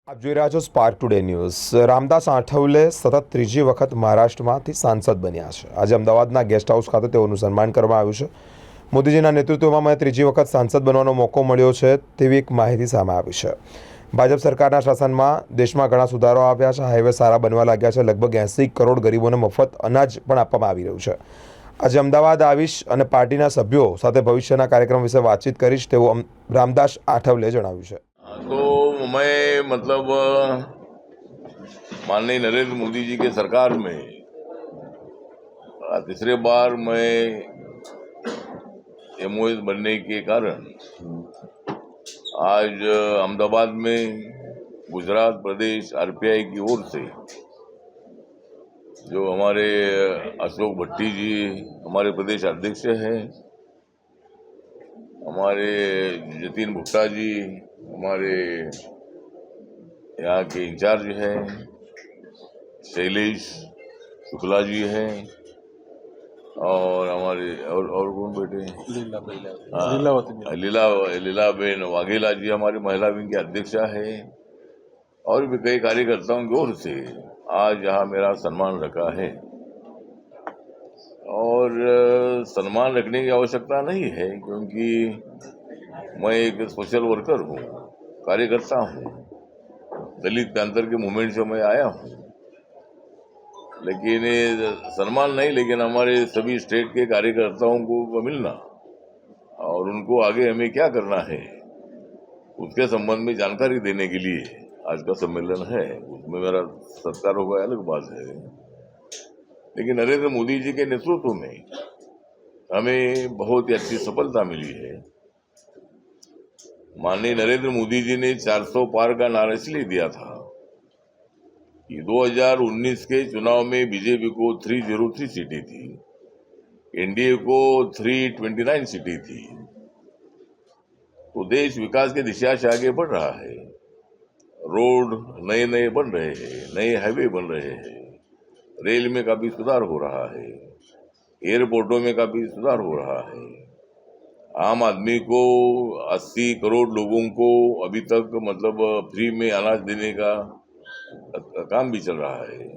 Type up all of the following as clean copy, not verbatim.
આપ જોઈ રહ્યા છો spark today news. Ramdas Athawale સતત ત્રીજી વખત મહારાષ્ટ્રમાંથી સાંસદ બન્યા છે. આજે અમદાવાદના ગેસ્ટ હાઉસ ખાતે તેઓનું સન્માન કરવામાં આવ્યું છે. મોદીજીના નેતૃત્વમાં મને ત્રીજી વખત સાંસદ બનવાનો મોકો મળ્યો છે તેવી એક માહિતી સામે આવી છે. ભાજપ સરકારના શાસનમાં દેશમાં ઘણા સુધારો આવ્યા છે. હાઈવે સારા બનવા લાગ્યા છે. લગભગ 80 કરોડ ગરીબોને મફત અનાજ પણ આપવામાં આવી રહ્યું છે. આજે અમદાવાદ આવીશ અને પાર્ટીના સભ્યો સાથે ભવિષ્યના કાર્યક્રમ વિશે વાતચીત કરીશ તેવું રામદાસ આઠવલે જણાવ્યું છે. तो मैं मतलब माननीय नरेंद्र मोदी जी के सरकार में तीसरे बार मैं एमओएस बनने के कारण आज अहमदाबाद में गुजरात प्रदेश आरपीआई की ओर से जो हमारे अशोक भट्टी जी हमारे प्रदेश अध्यक्ष हैं, हमारे जतिन भुट्टा जी हमारे यहाँ के इंचार्ज हैं, शैलेश शुक्ला जी हैं और हमारे और कौन बैठे हैं, लीलाबेन वाघेला जी हमारे महिला विंग के अध्यक्षा है और भी कई कार्यकर्ताओं की ओर से आज यहाँ मेरा सम्मान रखा है। और सम्मान रखने की आवश्यकता नहीं है क्योंकि मैं एक सोशल वर्कर हूँ, कार्यकर्ता हूँ, दलित पैंथर के मूवमेंट से मैं आया हूँ। लेकिन ये सम्मान नहीं, लेकिन हमारे सभी स्टेट के कार्यकर्ताओं को मिलना और उनको आगे हमें क्या करना है उसके संबंध में जानकारी देने के लिए आज का सम्मेलन है। उसमें मेरा सत्कार होगा अलग बात है, लेकिन नरेंद्र मोदी जी के नेतृत्व में हमें बहुत ही अच्छी सफलता मिली है। माननीय नरेंद्र मोदी जी ने 400 पार का नारा इसलिए दिया था कि 2019 के चुनाव में बीजेपी को 303 सीटें थी, एनडीए को 329 सीटें थी। तो देश विकास की दिशा से आगे बढ़ रहा है। रोड नए नए बन रहे हैं, नए हाईवे बन रहे हैं, रेल में काफी सुधार हो रहा है, एयरपोर्टों में काफी सुधार हो रहा है। आम आदमी को 80 करोड़ लोगों को अभी तक मतलब फ्री में अनाज देने का काम भी चल रहा है।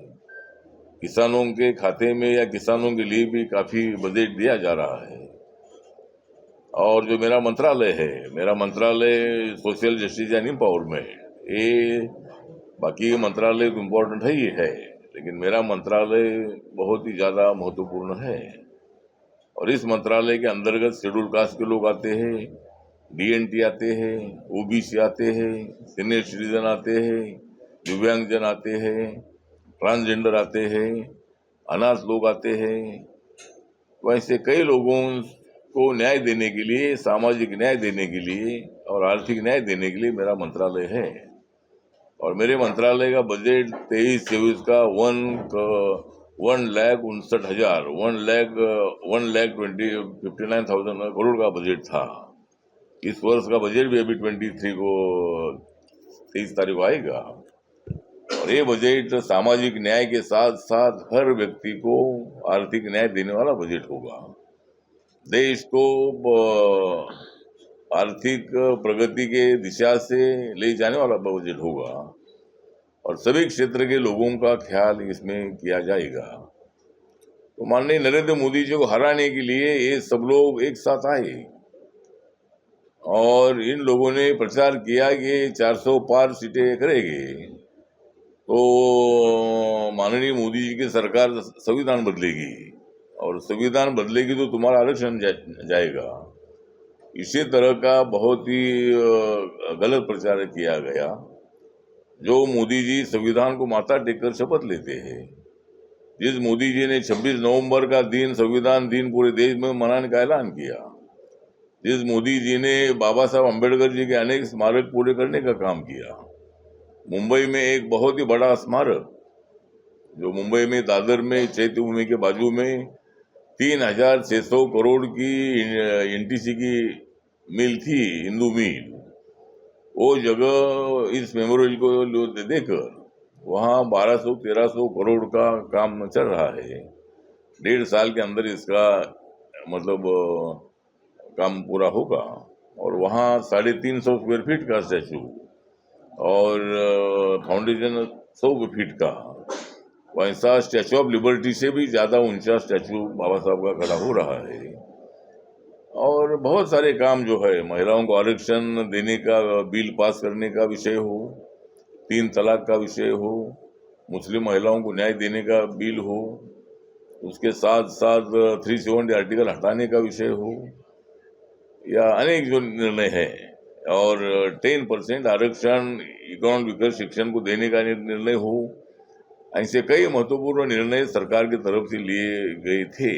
किसानों के खाते में या किसानों के लिए भी काफी बजट दिया जा रहा है। और जो मेरा मंत्रालय है, मेरा मंत्रालय सोशल जस्टिस एंड एम्पावरमेंट, ये बाकी मंत्रालय तो इम्पोर्टेंट है ही है, लेकिन मेरा मंत्रालय बहुत ही ज्यादा महत्वपूर्ण है। और इस मंत्रालय के अंतर्गत शेड्यूल कास्ट के लोग आते हैं, डीएनटी आते हैं, ओबीसी आते हैं, सीनियर सिटीजन आते हैं, दिव्यांगजन आते हैं, ट्रांसजेंडर आते हैं, अनाथ लोग आते हैं। वैसे कई लोगों को न्याय देने के लिए, सामाजिक न्याय देने के लिए और आर्थिक न्याय देने के लिए मेरा मंत्रालय है। और मेरे मंत्रालय का बजट 23-24 का 1,59,000 1,59,000 करोड़ का बजट था। इस वर्ष का बजट भी अभी 23 तारीख को आएगा। और ये बजट सामाजिक न्याय के साथ साथ हर व्यक्ति को आर्थिक न्याय देने वाला बजट होगा। देश को आर्थिक प्रगति के दिशा से ले जाने वाला बजट होगा और सभी क्षेत्र के लोगों का ख्याल इसमें किया जाएगा। तो माननीय नरेंद्र मोदी जी को हराने के लिए ये सब लोग एक साथ आए और इन लोगों ने प्रचार किया कि 400 पार सीटें करेंगे तो माननीय मोदी जी की सरकार संविधान बदलेगी और संविधान बदलेगी तो तुम्हारा आरक्षण जाएगा। इसी तरह का बहुत ही गलत प्रचार किया गया। जो मोदी जी संविधान को माथा टेककर शपथ लेते हैं, जिस मोदी जी ने 26 नवंबर का दिन संविधान दिन पूरे देश में मनाने का ऐलान किया, जिस मोदी जी ने बाबा साहब अम्बेडकर जी के अनेक स्मारक पूरे करने का काम किया, मुंबई में एक बहुत ही बड़ा स्मारक जो मुंबई में दादर में चैत्य भूमि के बाजू में 3,600 करोड़ की एनटीसी की मिल थी, हिंदू मिल, वो जगह इस मेमोरियल को देकर वहाँ 1200-1300 करोड़ का काम चल रहा है। 1.5 साल के अंदर इसका मतलब काम पूरा होगा और वहाँ 350 स्क्वायर फीट का स्टैचू और फाउंडेशन 100 फीट का, वैसा स्टैचू ऑफ लिबर्टी से भी ज़्यादा ऊंचा स्टैचू बाबा साहब का खड़ा हो रहा है। और बहुत सारे काम जो है, महिलाओं को आरक्षण देने का बिल पास करने का विषय हो, 3 तलाक का विषय हो, मुस्लिम महिलाओं को न्याय देने का बिल हो, उसके साथ साथ 370 आर्टिकल हटाने का विषय हो, या अनेक जो निर्णय है, और 10% आरक्षण इकोनॉमिक विकास शिक्षण को देने का निर्णय हो, ऐसे कई महत्वपूर्ण निर्णय सरकार की तरफ से लिए गए थे।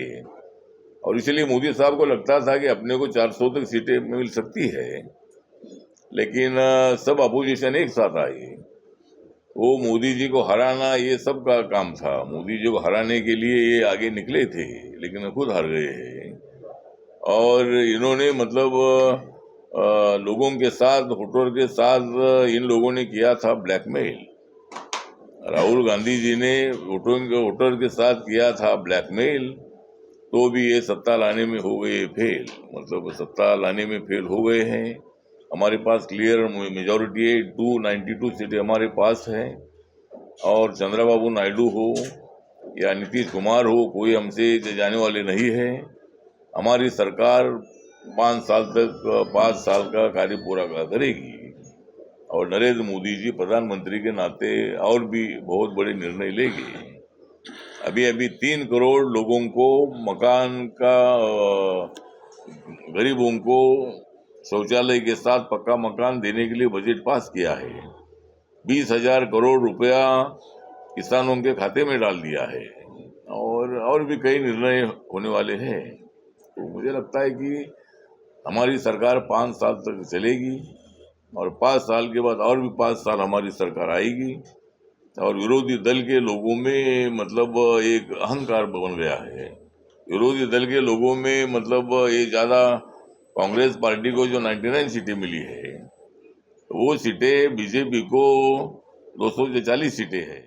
और इसलिए मोदी साहब को लगता था कि अपने को 400 तक सीटें मिल सकती है, लेकिन सब अपोजिशन एक साथ आई। वो मोदी जी को हराना ये सब का काम था। मोदी जी को हराने के लिए ये आगे निकले थे, लेकिन खुद हार गए हैं। और इन्होंने मतलब लोगों के साथ, वोटर के साथ इन लोगों ने किया था ब्लैकमेल। राहुल गांधी जी ने वोटर के साथ किया था ब्लैकमेल, तो भी ये सत्ता लाने में हो गए फेल। मतलब सत्ता लाने में फेल हो गए हैं। हमारे पास क्लियर मेजॉरिटी है, 292 सीटें हमारे पास हैं। और चंद्रबाबू नायडू हो या नीतीश कुमार हो, कोई हमसे जाने वाले नहीं है। हमारी सरकार 5 साल तक 5 साल का कार्य पूरा करेगी। और नरेंद्र मोदी जी प्रधानमंत्री के नाते और भी बहुत बड़े निर्णय लेंगे। अभी 3 करोड़ लोगों को मकान का, गरीबों को शौचालय के साथ पक्का मकान देने के लिए बजट पास किया है। 20,000 करोड़ रुपया किसानों के खाते में डाल दिया है। और भी कई निर्णय होने वाले हैं। तो मुझे लगता है कि हमारी सरकार 5 साल तक चलेगी, और 5 साल के बाद और भी 5 साल हमारी सरकार आएगी। और विरोधी दल के लोगों में मतलब एक अहंकार बन गया है। विरोधी दल के लोगों में मतलब ये ज़्यादा, कांग्रेस पार्टी को जो 99 सीटें मिली है, वो सीटें बीजेपी को 240 सीटें है।